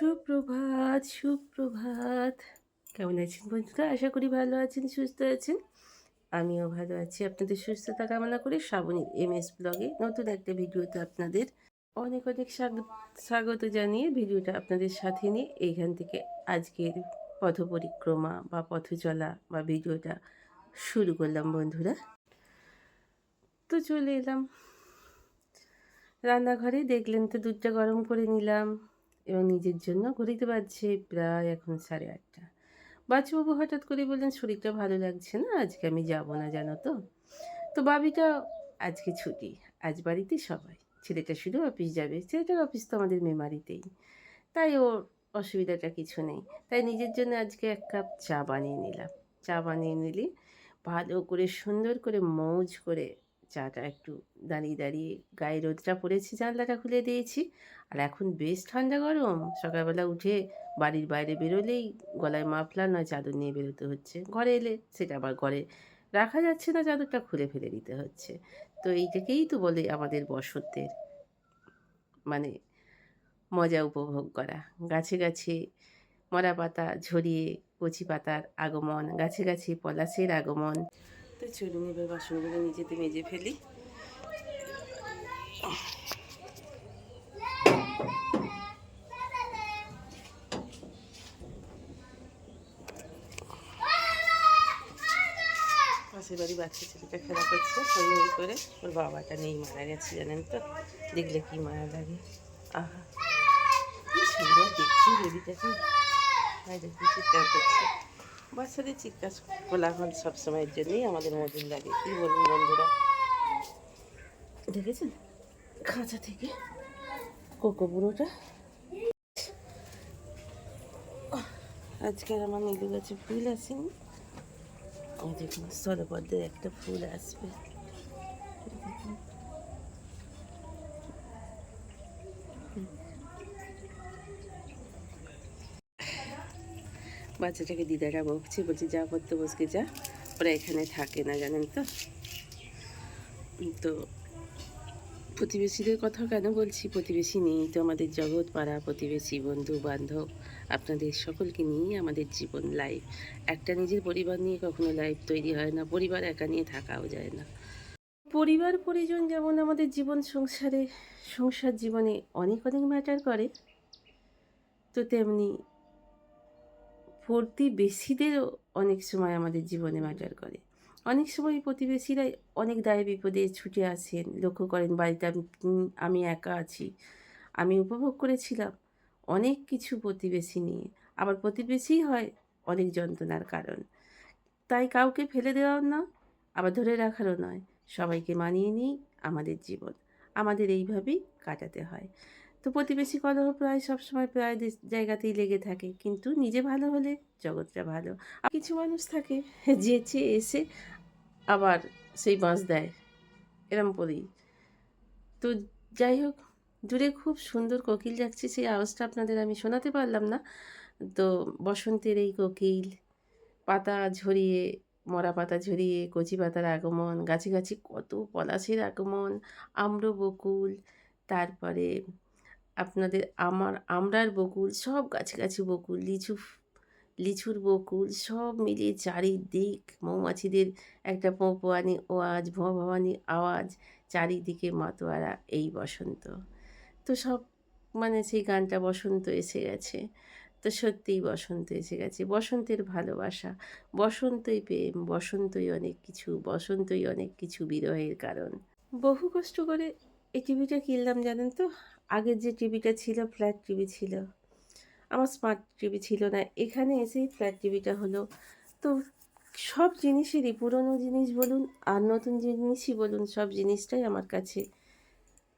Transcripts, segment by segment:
সুপ্রভাত, সুপ্রভাত। কেমন আছেন বন্ধুরা? আশা করি ভালো আছেন, সুস্থ আছেন। আমিও ভালো আছি। আপনাদের সুস্থতা কামনা করে শ্রাবণীর এমএস ব্লগে নতুন একটা ভিডিওতে আপনাদের অনেক অনেক স্বাগত জানিয়ে ভিডিওটা আপনাদের সাথে নিয়ে এইখান থেকে আজকের পথ পরিক্রমা বা পথ চলা বা ভিডিওটা শুরু করলাম বন্ধুরা। তো চলে এলাম রান্নাঘরে, দেখলেন তো দুধটা গরম করে নিলাম এবং নিজের জন্য ঘড়িতে বাজছে প্রায় এখন 8:30। বাচ্চাবাবু হঠাৎ করে বললেন শরীরটা ভালো লাগছে না, আজকে আমি যাব না জানো তো। তো বাবিটা আজকে ছুটি, আজ বাড়িতে সবাই, ছেলেটা শুধু অফিস যাবে, ছেলেটার অফিস তো আমাদের মেমারিতেই, তাই ওর অসুবিধাটা কিছু নেই। তাই নিজের জন্য আজকে 1 কাপ চা বানিয়ে নিলাম। চা বানিয়ে নিলে ভালো করে সুন্দর করে মৌজ করে চাটা একটু দাঁড়িয়ে দাঁড়িয়ে, গায়ে রোদটা পড়েছে, জানলাটা খুলে দিয়েছি। আর এখন বেশ ঠান্ডা গরম, সকালবেলা উঠে বাড়ির বাইরে বেরোলেই গলায় মাফলার নয় চাদর নিয়ে বেরোতে হচ্ছে, ঘরে এলে সেটা আবার ঘরে রাখা যাচ্ছে না, চাদরটা খুলে ফেলে দিতে হচ্ছে। তো এইটাকেই তো বলে আমাদের বসন্তের মানে মজা উপভোগ করা। গাছে গাছে মরা পাতা ঝরিয়ে কচি পাতার আগমন, গাছে গাছে পলাশের আগমন। তো চলুন এবার বাসনগুলো নিজেতে মেজে ফেলি। পাশের বাড়ি বাচ্চা ছেলেটা খেলা করছে হই হই করে, ওর বাবাটা নেই, মারা গেছে জানেন তো। দেখলে কি মায়া লাগে। আহা, কি সুন্দর দেখছি বেবিটাকে। দেখি চিৎকার করছে। বাচ্চাদের চিৎকার কোলাহল সবসময়ের জন্যই আমাদের মজুর লাগে, কি বলুন বন্ধুরা। দেখেছেন খাঁচা থেকে কোকো বুড়োটা। আজকের আমার নীলু গাছে ফুল আসেনি, ওই দেখুন স্থলপদ্মের একটা ফুল আসবে। বাচ্চাটাকে দিদারা বকছে, বলছে যা পড়তে বসকে যা, ওরা এখানে থাকে না জানেন তো। তো প্রতিবেশীদের কথা কেন বলছি, প্রতিবেশী নিয়েই তো আমাদের জগৎ, পাড়া প্রতিবেশী বন্ধু বান্ধব আপনাদের সকলকে নিয়েই আমাদের জীবন, লাইফ। একটা নিজের পরিবার নিয়ে কখনো লাইফ তৈরি হয় না, পরিবার একা নিয়ে থাকাও যায় না। পরিবার পরিজন যেমন আমাদের জীবন সংসারে, সংসার জীবনে অনেক অনেক ম্যাটার করে, তো তেমনি প্রতিবেশীদেরও অনেক সময় আমাদের জীবনে ম্যাটার করে। অনেক সময় প্রতিবেশীরাই অনেক দায়ে বিপদে ছুটে আসেন, লক্ষ্য করেন বাড়িতে আমি একা আছি। আমি উপভোগ করেছিলাম অনেক কিছু প্রতিবেশী নিয়ে, আবার প্রতিবেশী হয় অনেক যন্ত্রণার কারণ। তাই কাউকে ফেলে দেওয়াও না, আবার ধরে রাখারও নয়, সবাইকে মানিয়ে নিয়েই আমাদের জীবন, আমাদের এইভাবেই কাটাতে হয়। তো প্রতিবেশী কলহ প্রায় সবসময় প্রায় জায়গাতেই লেগে থাকে, কিন্তু নিজে ভালো হলে জগৎটা ভালো। আর কিছু মানুষ থাকে যেচে এসে আবার সেই বাঁশ দেয়, এরম পরেই। তো যাই হোক, দূরে খুব সুন্দর কোকিল ডাকছে, সেই আওয়াজটা আপনাদের আমি শোনাতে পারলাম না। তো বসন্তের এই কোকিল, পাতা ঝরিয়ে, মরা পাতা ঝরিয়ে কচি পাতার আগমন, গাছে গাছে কত পলাশের আগমন, আম্র বকুল, তারপরে আপনাদের আমড়ার বকুল, সব গাছে গাছে বকুল, লিচুর বকুল, সব মিলিয়ে চারিদিক মৌমাছিদের একটা পোঁপোয়ানি আওয়াজ, ভোঁয়ানি আওয়াজ, চারিদিকে মাতোয়ারা এই বসন্ত। তো সব সেই গানটা বসন্ত এসে গেছে। তো সত্যিই বসন্ত এসে গেছে, বসন্তের ভালোবাসা, বসন্তই প্রেম, বসন্তই অনেক কিছু, বসন্তই অনেক কিছু বিরহের কারণ। বহু কষ্ট করে এই টিভিটা কিনলাম জানেন তো। আগের যে টিভিটা ছিল ফ্ল্যাট টিভি ছিল, আমার স্মার্ট টিভি ছিল না, এখানে এসেই ফ্ল্যাট টিভিটা হলো। তো সব জিনিসেরই, পুরনো জিনিস বলুন আর নতুন জিনিসই বলুন, সব জিনিসটাই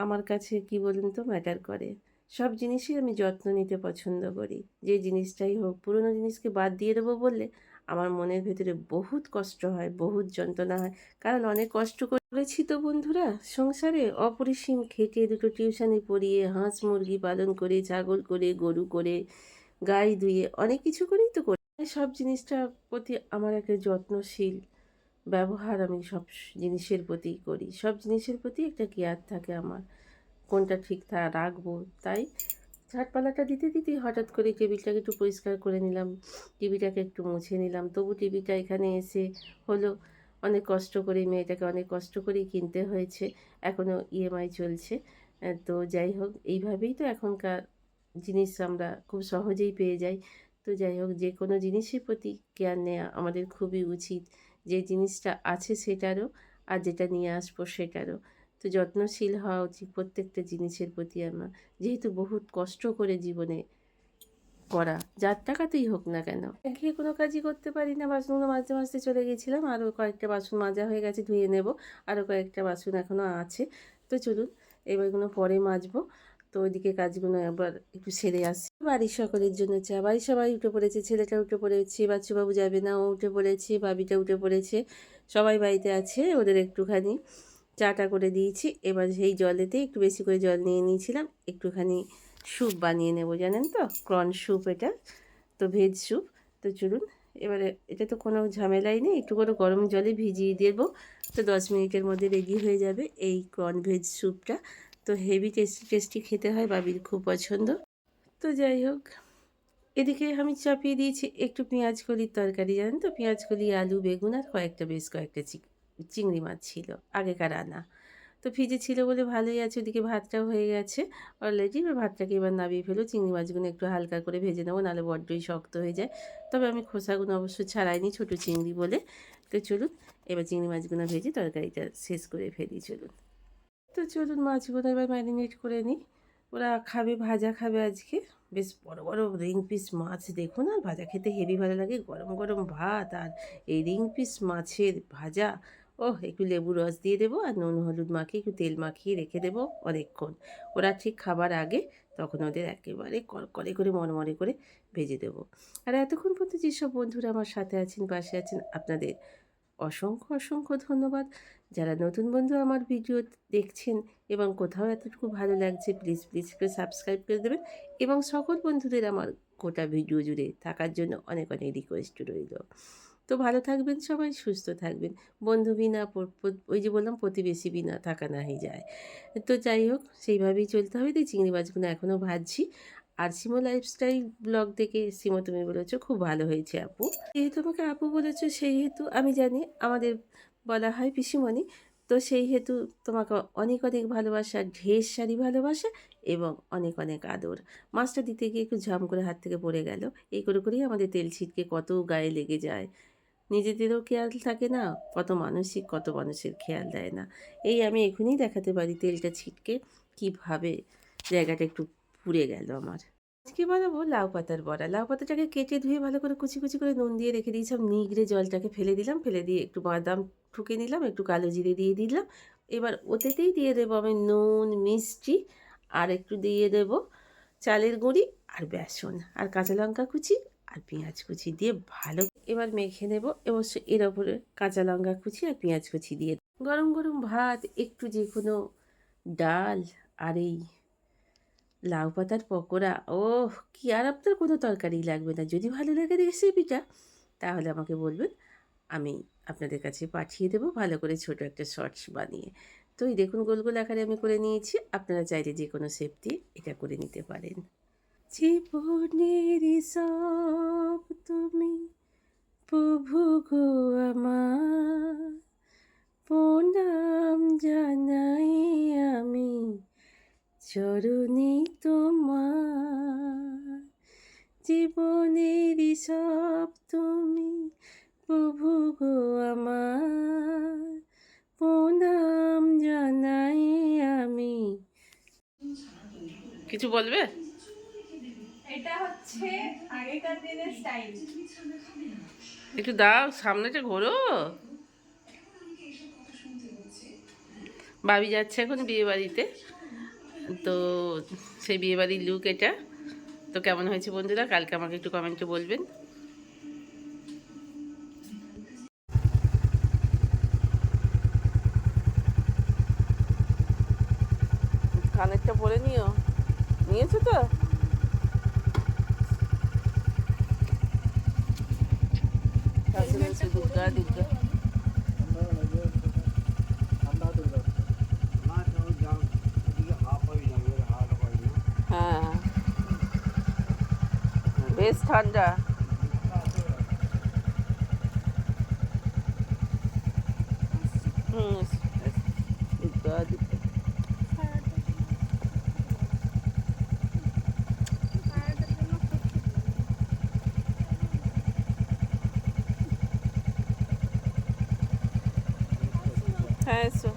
আমার কাছে কি বলুন তো ম্যাটার করে। সব জিনিসই আমি যত্ন নিতে পছন্দ করি, যে জিনিসটাই হোক। পুরনো জিনিসকে বাদ দিয়ে দেবো বললে আমার মনের ভেতরে বহুত কষ্ট হয়, বহুত যন্ত্রণা হয়, কারণ অনেক কষ্ট করেছি তো বন্ধুরা সংসারে, অপরিসীম খেটে দুটো টিউশনি পড়িয়ে, হাঁস মুরগি পালন করে, ছাগল করে, গরু করে, গাই ধুয়ে, অনেক কিছু করেই তো করি। সব জিনিসটার প্রতি আমার একটা যত্নশীল ব্যবহার আমি সব জিনিসের প্রতি করি, সব জিনিসের প্রতি একটা কেয়ার থাকে আমার, কোনটা ঠিক রাখবো। তাই ঝাঁটপালাটা দিতে দিতেই হঠাৎ করে টেবিলটাকে একটু পরিষ্কার করে নিলাম, টিভিটাকে একটু মুছে নিলাম। তবু টিভিটা এখানে এসে হলো অনেক কষ্ট করে, মেয়েটাকে অনেক কষ্ট করেই কিনতে হয়েছে। এখনও ইএমআই চলছে। তো যাই হোক, এইভাবেই তো এখনকার জিনিস আমরা খুব সহজেই পেয়ে যাই। তো যাই হোক, যে কোনো জিনিসের প্রতি কেয়ার নেওয়া আমাদের খুবই উচিত। যে জিনিসটা আছে সেটারও, আর যেটা নিয়ে আসবো সেটারও। তো যত্নশীল হওয়া উচিত প্রত্যেকটা জিনিসের প্রতি আমার। যেহেতু বহুত কষ্ট করে জীবনে করা, যার টাকাতেই হোক না কেন। গিয়ে কোনো কাজই করতে পারি না, বাসনগুলো মাজতে মাজতে চলে গেছিলাম। আরও কয়েকটা বাসন মাজা হয়ে গেছে, ধুয়ে নেব। আরও কয়েকটা বাসন এখনও আছে। তো চলুন এবারগুলো পরে মাজবো। তো ওইদিকে কাজগুলো একবার একটু সেরে আসি। বাড়ির সকলের জন্য চা। বাড়ির সবাই উঠে পড়েছে, ছেলেটা উঠে পড়েছে, বাচ্চুবাবু যাবে না, ও উঠে পড়েছে, ভাবিটা উঠে পড়েছে, সবাই বাড়িতে আছে। ওদের একটুখানি চাটা করে দিয়েছি। এবার সেই জলেতে একটু বেশি করে জল নিয়ে নিয়েছিলাম, একটুখানি স্যুপ বানিয়ে নেব, জানেন তো, কর্ন স্যুপ এটা, তো ভেজ স্যুপ। তো চলুন, এবারে এটা তো কোনো ঝামেলাই নেই, একটু করে গরম জলে ভিজিয়ে দেবো। তো 10 মিনিটের মধ্যে রেডি হয়ে যাবে এই কর্ন ভেজ স্যুপটা। তো হেভি টেস্টি টেস্টি খেতে হয়, বাবির খুব পছন্দ। তো যাই হোক, এদিকে আমি চাপিয়ে দিয়েছি একটু পেঁয়াজ কলির তরকারি, জানেন তো, পেঁয়াজ কলি, আলু, বেগুন আর বেশ কয়েকটা চিংড়ি মাছ ছিল আগেকার আনা। তো ফ্রিজে ছিল বলে ভালোই আছে। ওদিকে ভাতটাও হয়ে গেছে অলরেডি। এবার ভাতটাকে এবার নামিয়ে ফেলো। চিংড়ি মাছগুলো একটু হালকা করে ভেজে নেবো, নাহলে বড্ডই শক্ত হয়ে যায়। তবে আমি খোসাগুলো অবশ্য ছাড়াইনি, ছোটো চিংড়ি বলে। তো চলুন এবার চিংড়ি মাছগুলো ভেজে তরকারিটা শেষ করে ফেলি, চলুন। তো চলুন মাছগুলো এবার ম্যারিনেট করে নিই। ওরা খাবে, ভাজা খাবে আজকে। বেশ বড় বড় রিং পিস মাছ, দেখুন, আর ভাজা খেতে হেভি ভালো লাগে। গরম গরম ভাত আর এই রিং পিস মাছের ভাজা, ওহ, একটু লেবু রস দিয়ে দেবো আর নুন হলুদ মাখিয়ে একটু তেল মাখিয়ে রেখে দেবো অনেকক্ষণ। ওরা ঠিক খাবার আগে তখন ওদের একেবারে কড়কড়ে করে মরমরে করে ভেজে দেবো। আর এতক্ষণ পর্যন্ত যেসব বন্ধুরা আমার সাথে আছেন, পাশে আছেন, আপনাদের অসংখ্য অসংখ্য ধন্যবাদ। যারা নতুন বন্ধু আমার ভিডিও দেখছেন এবং কোথাও এতটুকু ভালো লাগছে, প্লিজ প্লিজ প্লিজ সাবস্ক্রাইব করে দেবেন। এবং সকল বন্ধুদের আমার গোটা ভিডিও জুড়ে থাকার জন্য অনেক অনেক রিকোয়েস্ট রইল। তো ভালো থাকবেন সবাই, সুস্থ থাকবেন। বন্ধু বিনা ওই যে বললাম, প্রতিবেশী বিনা থাকা নাহি যায়। তো যাই হোক, সেইভাবেই চলতে হবে। তাই চিংড়ি মাছগুলো এখনও ভাজছি। আর সিমো লাইফস্টাইল ব্লগ দেখে সিমো তুমি বলেছো খুব ভালো হয়েছে আপু। যেহেতু আমাকে আপু বলেছো, সেই হেতু আমি জানি আমাদের বলা হয় পিসিমণি। তো সেই হেতু তোমাকে অনেক অনেক ভালোবাসা, ঢের সারি ভালোবাসা এবং অনেক অনেক আদর। মাছটা দিতে গিয়ে একটু ঝাম করে হাত থেকে পড়ে গেল। এই করে করেই আমাদের তেল ছিটকে কত গায়ে লেগে যায়। নিজেদেরও খেয়াল থাকে না, কত মানুষের খেয়াল দেয় না। এই আমি এখনই দেখাতে পারি তেলটা ছিটকে কীভাবে জায়গাটা একটু পুড়ে গেল আমার। আজকে বানাবো লাউ পাতার বড়া। লাউ পাতাটাকে কেটে ধুয়ে ভালো করে কুচি কুচি করে নুন দিয়ে রেখে দিয়েছিলাম। নিগড়ে জলটাকে ফেলে দিলাম, ফেলে দিয়ে একটু বাদাম ঠুকে নিলাম, একটু কালো জিরে দিয়ে দিলাম। এবার ওতেতেই দিয়ে দেবো আমি নুন, মিষ্টি, আর একটু দিয়ে দেবো চালের গুঁড়ি আর বেসন আর কাঁচা লঙ্কা কুচি আর পেঁয়াজ কুচি দিয়ে ভালো এবার মেখে নেব। এবং এর ওপরে কাঁচা লঙ্কা কুচি আর পেঁয়াজ কুচি দিয়ে গরম গরম ভাত, একটু যে কোনো ডাল আর এই লাউ পাতার পকোড়া, ওহ, কি আর আপনার কোনো তরকারি লাগবে না। যদি ভালো লাগে রেসিপিটা তাহলে আমাকে বলবেন, আমি আপনাদের কাছে পাঠিয়ে দেবো ভালো করে ছোট একটা শর্টস বানিয়ে। তো এই দেখুন গোল গোল আকারে আমি করে নিয়েছি। আপনারা চাইলে যে কোনো শেপ দিয়ে এটা করে নিতে পারেন। জীবনের সব তুমি প্রভু গো আমার, প্রণাম জানাই আমি চরণে তোমার। জীবনের সব তুমি প্রভু গো আমার, প্রণাম জানাই আমি। কিছু বলবে? এটা হচ্ছে আগেকার দিনের স্টাইল। একটু দাও, সামনেটা ঘোরো। ভাবি যাচ্ছে এখন বিয়ে বাড়িতে। তো সেই বিয়ে বাড়ির লুক এটা। তো কেমন হয়েছে বন্ধুরা, কালকে আমাকে একটু কমেন্টে বলবেন। কানেরটা পরে নিয়েছো তো? দুর্গা দুর্গা, হ্যাঁ বেশ ঠান্ডা। হুম, দুগ্গা দুগ্গা। হ্যাঁ এসো।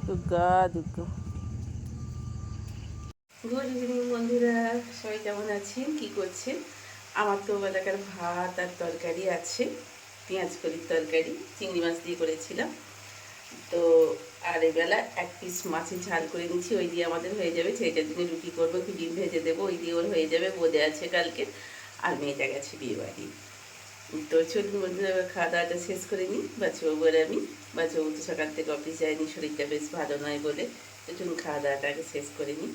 দুগ্গা দুগ্গা। গুড ইভিনিং বন্ধুরা, সবাই কেমন আছেন, কি করছেন? আমার তো বেলাকার ভাত আর তরকারি আছে, পেঁয়াজ কলির তরকারি চিংড়ি মাছ দিয়ে করেছিলাম। তো আর এবেলা এক পিস মাছের ঝাল করে নিচ্ছি, ওই দিয়ে আমাদের হয়ে যাবে। ছেলেটার জন্য রুটি করবো, একটু ডিম ভেজে দেবো, ওই দিয়ে ওর হয়ে যাবে। বোঁদে আছে কালকে, আর মেয়েটা গেছে বিয়ে বাড়ি। তো চলুন বন্ধুরা, এবার খাওয়া দাওয়াটা শেষ করে নিই। বাচ্চাবাবু আর আমি। বাচ্চাবাবু তো সকাল থেকে অফিস যায়নি, শরীরটা বেশ ভালো নয় বলে। তো চলুন খাওয়া দাওয়াটা আগে শেষ করে নিই।